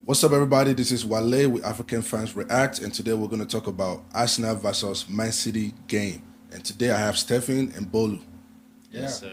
What's up, everybody? This is Wale with African Fans React, and today we're going to talk about Arsenal versus Man City game. And today I have Stephen and Bolu. Yes, sir.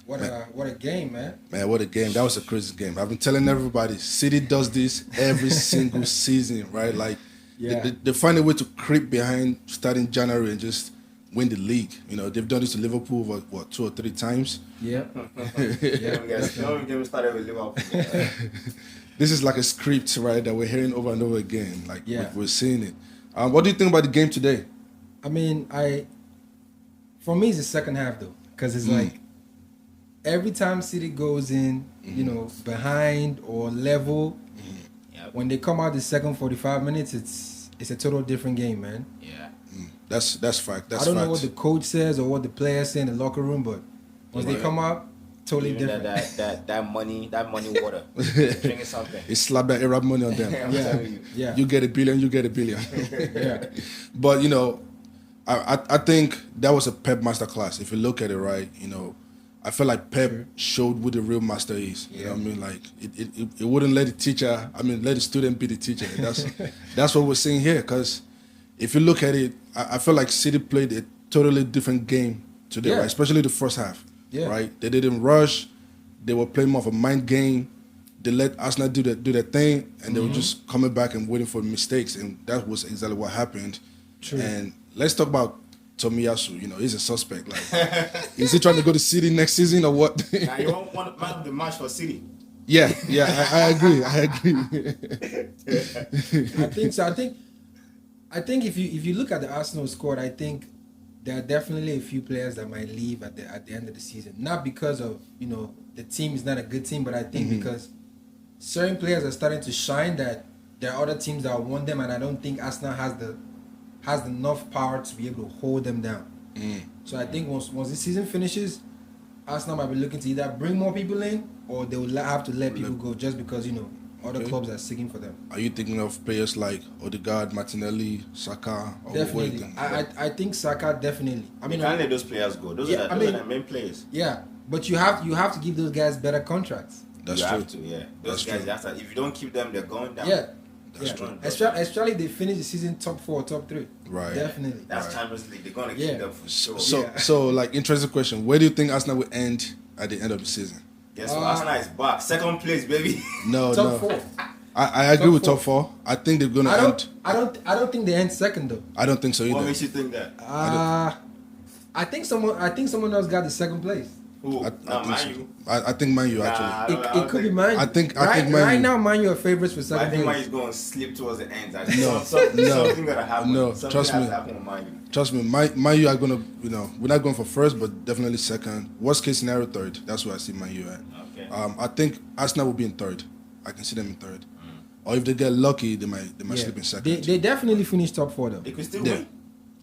What a game, man. Man, what a game. That was a crazy game. I've been telling everybody, City does this every single season, right? Like, they find a way to creep behind starting January and just win the league. You know, they've done this to Liverpool, what 2 or 3 times? Yeah. Don't get me started with Liverpool. This is like a script, right, that we're hearing over and over again. Like, we're seeing it. What do you think about the game today? I mean, for me, it's the second half, though. Because it's like, every time City goes in, you know, behind or level, when they come out the second 45 minutes, it's a total different game, man. Yeah. That's fact. That's I don't know fact. what the coach says or what the players say in the locker room, but once they come out, totally Even different. that money water. Drinking something. It's slap that Arab money on them. I'm telling you. Yeah. You get $1 billion, you get $1 billion. Yeah. But, you know, I think that was a Pep masterclass. If you look at it, right, you know, I feel like Pep showed who the real master is. You know what I mean? Like, it wouldn't let let the student be the teacher. That's what we're seeing here. Because if you look at it, I feel like City played a totally different game today, right? Especially the first half, right? They didn't rush. They were playing more of a mind game. They let Arsenal do their thing, and they were just coming back and waiting for mistakes, and that was exactly what happened. True. And let's talk about Tomiyasu. You know, he's a suspect. Like, is he trying to go to City next season or what? Now, you want man of the match for City? Yeah, I agree. I agree. I think so. I think if you look at the Arsenal squad, I think there are definitely a few players that might leave at the end of the season. Not because of, you know, the team is not a good team, but I think because certain players are starting to shine that there are other teams that want them, and I don't think Arsenal has enough power to be able to hold them down. So I think once the season finishes, Arsenal might be looking to either bring more people in or they will have to let people go just because, you know, other clubs are seeking for them. Are you thinking of players like Odegaard, Martinelli, Saka? Or Definitely. I think Saka definitely. I mean, You can't let those players go. Those are the main players. Yeah, but you have to give those guys better contracts. That's you true. have to, yeah. Those guys, if you don't keep them, they're going down. Yeah. That's true. Especially if they finish the season top 4, top 3. Right. Definitely. That's Champions League. They're gonna keep them for sure. So like, interesting question. Where do you think Arsenal will end at the end of the season? Guess what? Arsenal is back. Second place, baby. No, top 4. I agree with top 4. I think they're gonna end. I don't think they end second though. I don't think so either. What makes you think that? I think someone else got the second place. Who? I think Man U actually. It could be Man U. I think Man right U. now Man U are favorites for second I think place. Man U's going to slip towards the end. Something gonna happen. No, Something trust has me. to happen with Man U. Trust me, Man U are gonna, you know, we're not going for first, but definitely second. Worst case scenario, third. That's where I see Man U at. Okay. I think Arsenal will be in third. I can see them in third. Or if they get lucky, they might slip in second. They definitely finish top 4 though. They could still win.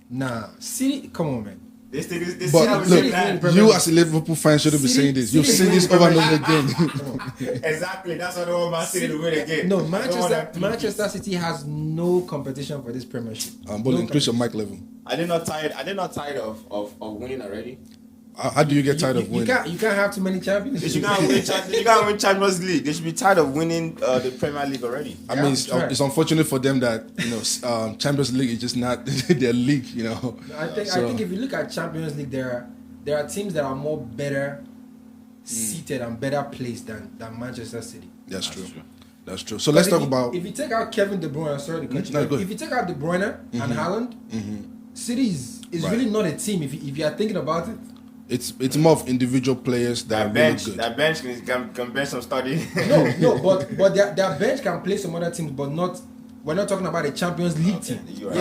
Nah, City, come on, man. They still But have a look, good plan. you as a Liverpool fan shouldn't be saying this. You've seen this over and over again. Exactly. That's what I want Man City to win again. No, Manchester City has no competition for this Premiership. But increase your mic level. Are they not tired of winning already? How do you get tired of winning? You can't have too many champions. They can't win Champions League. They should be tired of winning the Premier League already. I mean, it's unfortunate for them that, you know, Champions League is just not their league, you know. I think if you look at Champions League, there are teams that are more better seated and better placed than Manchester City. That's true. That's true. So let's talk about. If you take out Kevin De Bruyne, sorry to cut you. If you take out De Bruyne and Haaland, City is really not a team. If you are thinking about it. It's more of individual players that are really good. That bench can bench some study. No, but their bench can play some other teams, but not. We're not talking about a Champions League team. You're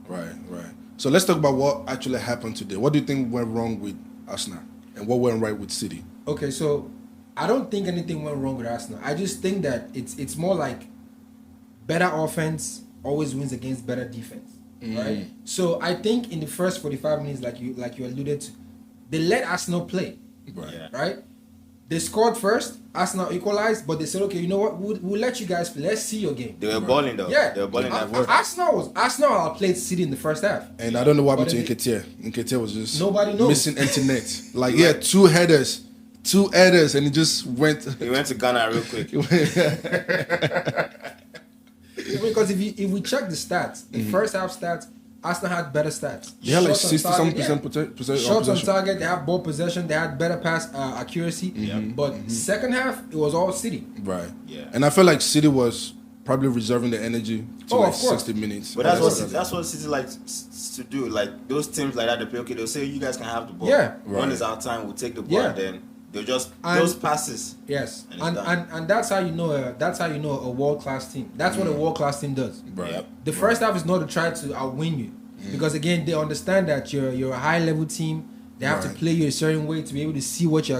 Right. So let's talk about what actually happened today. What do you think went wrong with Arsenal, and what went right with City? Okay, so I don't think anything went wrong with Arsenal. I just think that it's more like better offense always wins against better defense, right? So I think in the first 45 minutes, like you alluded to, they let Arsenal play, right? They scored first, Arsenal equalized, but they said, okay, you know what, we'll let you guys play. Let's see your game. They were balling though. Yeah, they were balling that work. Arsenal outplayed City in the first half. And I don't know what happened to Nketiah. Nketiah was just nobody knows. missing empty net. Like, yeah, two headers, and he just went. He went to Ghana real quick. if we check the stats, the first half stats, Arsenal had better stats. They had like Shots on 60-something percent Shots on possession. target, they have ball possession, they had better pass accuracy. But second half, it was all City. Right. Yeah. And I feel like City was probably reserving the energy to Oh, like of course. 60 minutes. But that's what City likes to do. Like those teams like that, they play. Okay, they'll say you guys can have the ball. Yeah. When Right. it's our time, we'll take the ball. Yeah. And then they'll just And- those passes. Yes, And it's done. and that's how you know a world class team. That's what a world class team does. Right. Yep. The first half is not to try to outwin you, because again they understand that you're a high level team. They have to Right. play you a certain way to be able to see what you're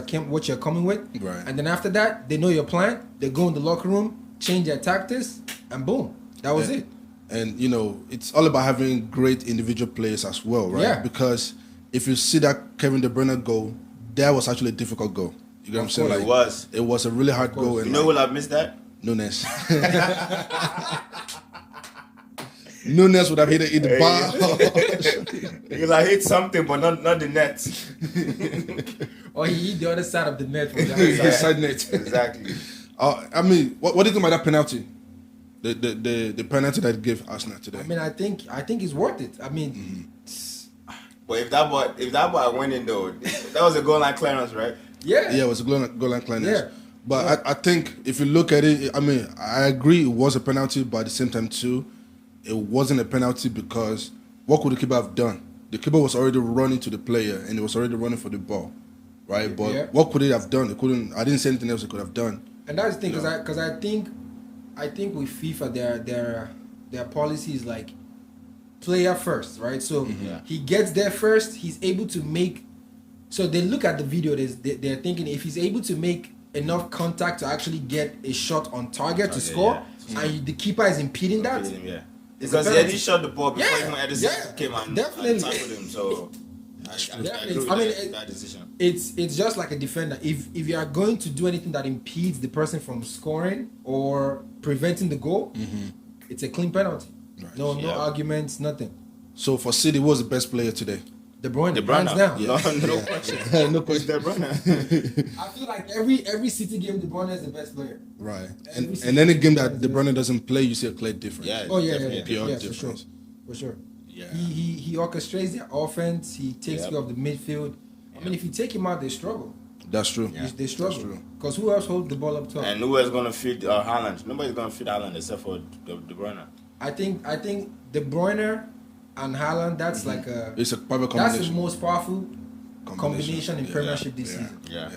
coming with. Right. And then after that, they know your plan. They go in the locker room, change their tactics, and boom, that was it. And you know, it's all about having great individual players as well, right? Yeah. Because if you see that Kevin De Bruyne goal, that was actually a difficult goal. You get what I'm saying? course Like, it was. It was a really hard goal. And You know who will have missed that? Nunes. Nunes would have hit it in the bar. Because I hit something, but not the net. Or he hit the other side of the net. From the His outside. side net. Exactly. I mean, what do you think about that penalty? The penalty that gave Arsenal today. I mean, I think it's worth it. I mean, But if that boy went in though, that was a goal line clearance, right? yeah, Yeah, it was a goal line clearance. Yeah. But I think if you look at it, I mean, I agree it was a penalty, but at the same time too, it wasn't a penalty because what could the keeper have done? The keeper was already running to the player and he was already running for the ball, right? But Yeah. what could he have done? It couldn't. I didn't see anything else he could have done. And that's the thing, Yeah. because I think with FIFA their policy is like player first, right? So Yeah. he gets there first. He's able to make. So they look at the video. They're thinking if he's able to make enough contact to actually get a shot on target to score, and the keeper is impeding that. Yeah. It's a Because he penalty. already shot the ball before Yeah, even Edison yeah, came and definitely. tackled him. So I agree Definitely. with I mean, that decision. It's just like a defender. If you are going to do anything that impedes the person from scoring or preventing the goal, it's a clean penalty. Right. No Yeah. arguments, nothing. So for City, who was the best player today? De Bruyne, De Bruyne. hands down. No question. No question. De Bruyne. I feel like every City game, De Bruyne is the best player. Right. Every And single any game game that is De the Bruyne doesn't play, you see a clear difference. Yeah. Oh yeah, Definitely. yeah, Pure yeah, for sure, difference. for sure. Yeah. He orchestrates their offense. He takes Yep. care of the midfield. I mean, if you take him out, they struggle. That's true. Yeah. They struggle true. because who else holds the ball up top? And who is going to feed Haaland? Nobody's going to feed Haaland except for De Bruyne. I think De Bruyne and Haaland. That's like a It's a perfect that's the combination. most powerful combination in Premiership this season. Yeah.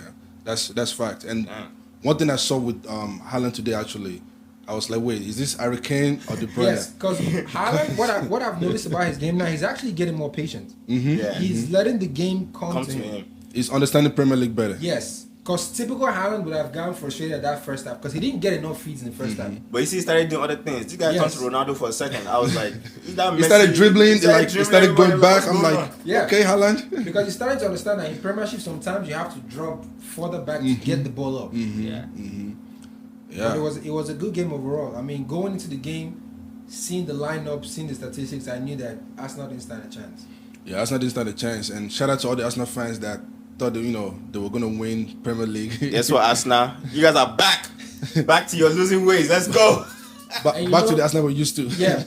That's fact. And Yeah. one thing I saw with Haaland today, actually, I was like, wait, is this Harry Kane or De Bruyne? Yes, because Haaland, what I've noticed about his game now, he's actually getting more patient. Yeah. He's letting the game come Come to to him. him. He's understanding Premier League better. Yes, because typical Haaland would have gone frustrated that first half because he didn't get enough feeds in the first half. But you see, he started doing other things. This guy Yes. turned to Ronaldo for a second. I was like, is that He Messi? started dribbling, like he started everybody going back. was I'm going like, on. Yeah. okay, Haaland. Because he's starting to understand that in Premiership sometimes you have to drop further back to get the ball up. Yeah. But Yeah. it was a good game overall. I mean, going into the game, seeing the lineup, seeing the statistics, I knew that Arsenal didn't stand a chance. Yeah, Arsenal didn't stand a chance. And shout out to all the Arsenal fans that thought that, they were gonna win Premier League. Guess what, Arsenal? You guys are back. Back to your losing ways. Let's go. Back And you to know- the Arsenal we used to. Yeah,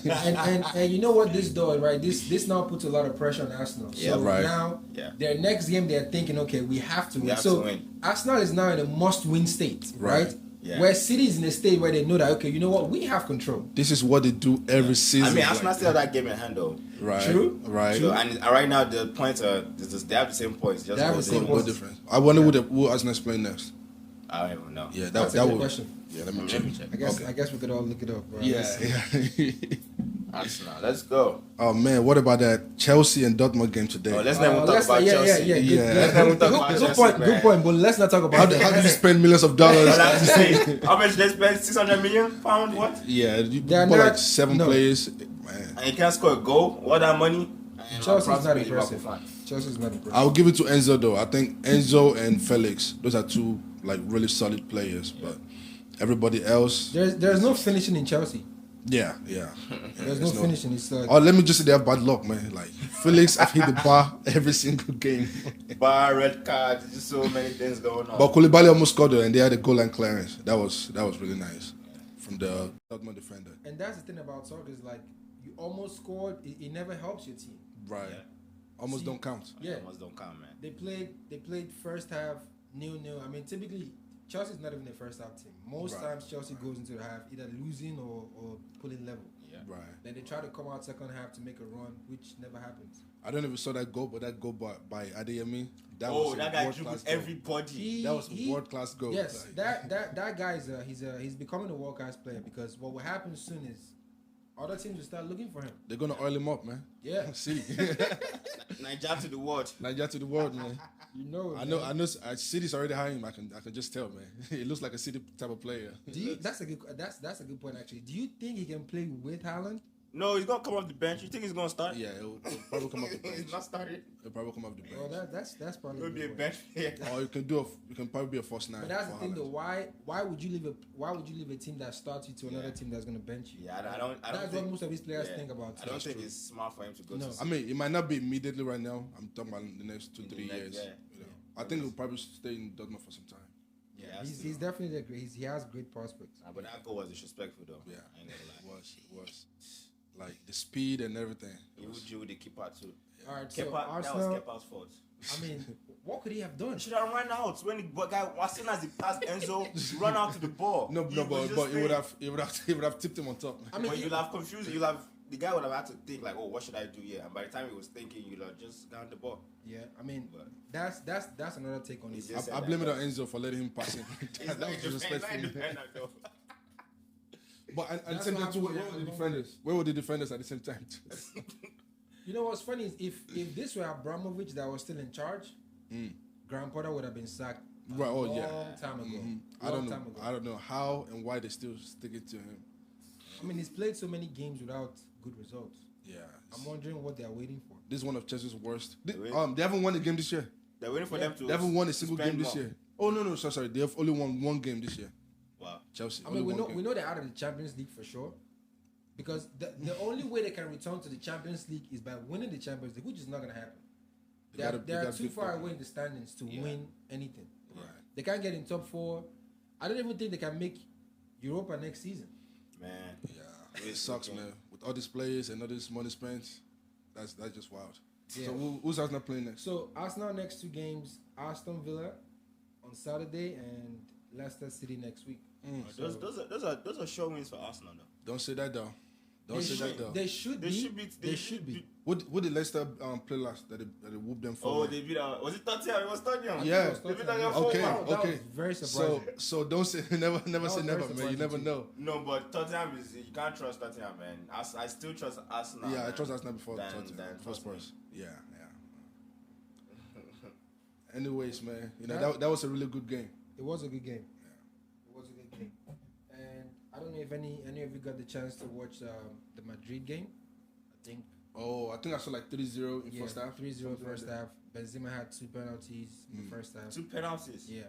and you know what this does, right? This now puts a lot of pressure on Arsenal. Yeah, so right. now Yeah. their next game they're thinking, okay, we have to win. have So to win. Arsenal is now in a must-win state, Right. right? Yeah. Where City is in a state where they know that, okay, you know what, we have control. This is what they do every season. I mean, Arsenal like, still have that game in hand though. right, True. right. So, and right now the points are they have the same points. Just They have go the same different. No difference. I wonder who Arsenal's playing next. I don't even know. Yeah, that That's a that good would. question. Yeah, let me Let check. me check. I guess we could all look it up. Right? Yeah, yeah. Arsenal. Let's go. Oh man, what about that Chelsea and Dortmund game today? Oh, let's not even talk Let's about not- Chelsea. Yeah. Yeah. Good, Let's not even talk good, about good Chelsea, point. man. Good point. But let's not talk how, about how did you it. spend millions of dollars? Well, that's the same. How much they spend? 600 million pound? What? Yeah, you They are bought not- like 7 no. players. Man, And you can't score a goal. All that money. And Chelsea's I'm proud to not be a Liverpool impressive. fan. Chelsea's not impressive. I'll give it to Enzo though. I think Enzo and Felix, those are two like really solid players. But everybody else, There's no finishing in Chelsea. yeah. There's no finishing. It's Oh, let me just say they have bad luck, man. Like Felix, have hit the bar every single game. Bar, red card, just so many things going on. But Koulibaly almost scored it, and they had a goal line clearance. That was really nice from the Dortmund defender. And that's the thing about soccer is like you almost scored. It never helps your team. Right. Yeah. Almost See, don't count. Yeah. Almost don't count, man. They played first half 0-0. I mean, typically Chelsea's not even a first half team. Most Right. times Chelsea goes into the half either losing or pulling level. Yeah. Right. Then they try to come out second half to make a run, which never happens. I don't know if you saw that goal, but that goal by Adeyemi, that Oh, was that a guy world-class dribbled goal. everybody. That was a world-class goal. Yes, Like- that guy is he's becoming a world class player because what will happen soon is other teams will start looking for him. They're gonna oil him up, man. Yeah. See, Nigeria to the world. Nigeria to the world, man. You know, I know. City's already hiring him. I can just tell, man. He looks like a City type of player. That's a good point actually. Do you think he can play with Haaland? No, he's gonna come off the bench. You think he's gonna start? Yeah, it'll probably come off the bench. He's not starting. It'll probably come off the bench. Well, that's probably He'll be a good point. bench player. Or you can probably be a false nine. But that's the for thing, though. Haaland. Why would you leave a team that starts you to another team that's gonna bench you? Yeah, I don't That's think, what most of these players yeah, think about. I don't That's think true. it's smart for him to go No. to. I mean, it might not be immediately right now. I'm talking about in the next 2-3 the next- years. yeah. You know. I think he'll probably stay in Dortmund for some time. Yeah, He's definitely a great. He has great prospects. But that goal was disrespectful though. Yeah, I ain't gonna lie. it was like the speed and everything. It He would was- do the keeper too. All right, so Kepa, that was Arsenal. Kepa's fault. I mean, what could he have done? He should have run out when the guy, as soon as he passed Enzo, run out to the ball. No, He no, was but just he would saying- have tipped him on top. I mean, But you'll have confused. The guy would have had to think like, oh, what should I do here? And by the time he was thinking, you'll have just gone the ball. yeah, I mean, But- that's another take on He's this. just- I blame it on Enzo for letting him pass him. He's that not was a defender, disrespectful. he's not a defender, though. But at the That's same what time, too, happened where were the with defenders? Where were the defenders at the same time? You know what's funny is if this were Abramovich that was still in charge, Graham Potter would have been sacked a Right, oh, long yeah. time ago. I don't Long know. time ago. I don't know how and why they still stick it to him. I mean, he's played so many games without good results. Yeah, I'm wondering what they're waiting for. this is one of Chelsea's worst. They Wait. haven't won a game this year. They're waiting for them to. They haven't won a single spend game this more. year. Oh no, sorry. They have only won one game this year. Wow. Chelsea. I mean, only we one game. know they're out of the Champions League for sure. Because the only way they can return to the Champions League is by winning the Champions League, which is not going to happen. They gotta- They're they gotta too beat far Tottenham. away in the standings to Yeah. win anything. Right. They can't get in top 4. I don't even think they can make Europa next season. Man. Yeah, It's it sucks, okay. man. With all these players and all this money spent, that's just wild. Yeah. So who's Arsenal playing next? So Arsenal next 2 games, Aston Villa on Saturday and Leicester City next week. Those are show wins for Arsenal though. Don't say that though. Don't say that though. They should be. They should be. What did Leicester play last that they whooped them for? Oh, they beat out. Was it Tottenham? It was Tottenham. Yeah. They beat Tottenham Okay, 4-1. That okay. was very surprising. So don't say never was say very never, man. You never surprising know. No, but Tottenham is you can't trust Tottenham, man. I still trust Arsenal. Yeah, I man, trust Arsenal before than Tottenham. First Tottenham. Spurs. Yeah. Anyways, man, that was a really good game. It was a good game. It was a good game. And I don't know if any of you got the chance to watch the Madrid game. I think Oh, I think I saw like 3-0 in first half. 3-0 something first like that. half. Benzema had 2 penalties in the first half. 2 penalties. Yeah.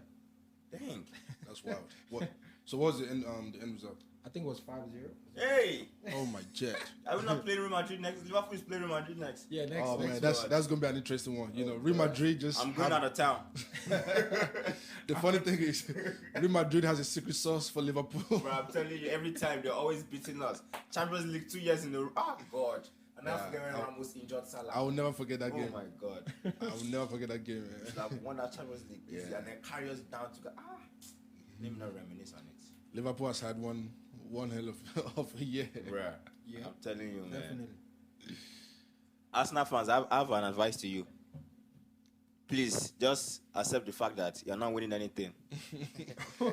Dang. That's wild. What? So what was the end result? I think it was 5-0. Hey, Oh my jet. are we not playing Real Madrid next? Liverpool is playing Real Madrid next. Yeah, next Oh man, next that's gonna be an interesting one. You know, Real Madrid just. I'm going out of town. The funny thing is, Real Madrid has a secret sauce for Liverpool. But I'm telling you, every time they're always beating us. Champions League 2 years in a row. Oh God. And I Yeah, forget when Ramos injured Salah. I will never forget that Oh game. my God. I will never forget that game, man. Should have won that Champions League easy Yeah. and then carry us down to go. Let me not reminisce on it. Liverpool has had one hell of a year. Bruh. Yeah. I'm telling you, man. Definitely. Arsenal fans, I have an advice to you. Please, just accept the fact that you're not winning anything.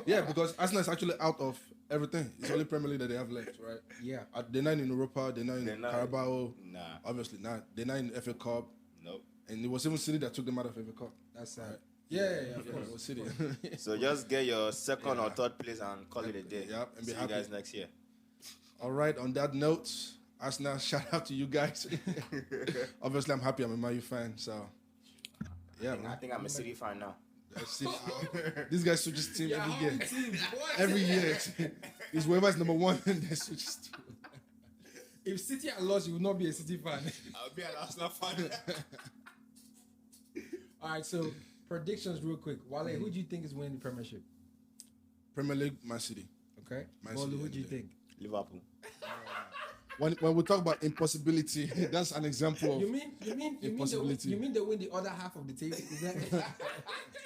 Yeah, because Arsenal is actually out of everything. It's only Premier League that they have left, right? Yeah. They're not in Europa. They're not in They're not- Carabao. Nah. Obviously not. They're not in FA Cup. Nope. And it was even City that took them out of FA Cup. That's sad. Yeah, of Yeah, course. it was City. So just get your second or Yeah. third place and call it a day. Yep, and be See happy. you guys next year. All right. On that note, Arsenal, shout out to you guys. Obviously, I'm happy. I'm a Man U fan, so yeah, I man. think I'm a City fan now. City. This guy switches team every how year. many teams? What? Every year, it's whoever's number one, and they switches team. If City had lost, you would not be a City fan. I'll be an Arsenal fan. All right, so predictions real quick. Wale, who do you think is winning the Premiership? Premier League, Man City. Okay. Man Bolu, City who any do you day. think? Liverpool. When we talk about impossibility, that's an example of You mean impossibility. you mean they win the other half of the table? Is that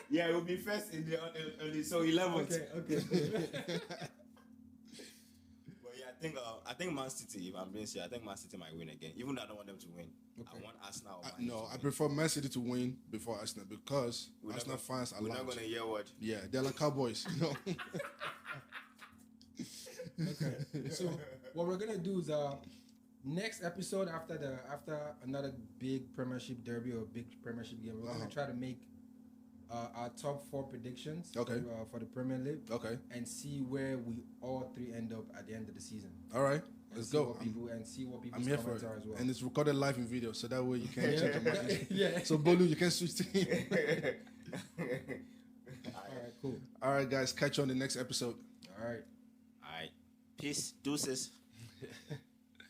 Yeah, it will be first in the so 11th. okay? But yeah, I think Man City. If I'm being serious, I think Man City might win again. Even though I don't want them to win. I want Arsenal. Or Man U No, to I win. prefer Man City to win before Arsenal because We're not Arsenal gonna- fans are We're not loud. gonna hear what. Yeah, they're like Cowboys. You know. Okay. So what we're gonna do is next episode after another big Premiership derby or big Premiership game, we're gonna try to make our top 4 predictions. Okay. For the Premier League. Okay. And see where we all 3 end up at the end of the season. All right, And let's see go. what see what I'm people's here for comments it, are as well. and it's recorded live in video, so that way you can check your mind. Yeah. So Bolu, you can switch to him. All right. Cool. All right, guys, catch you on the next episode. All right. All right. Peace. Deuces.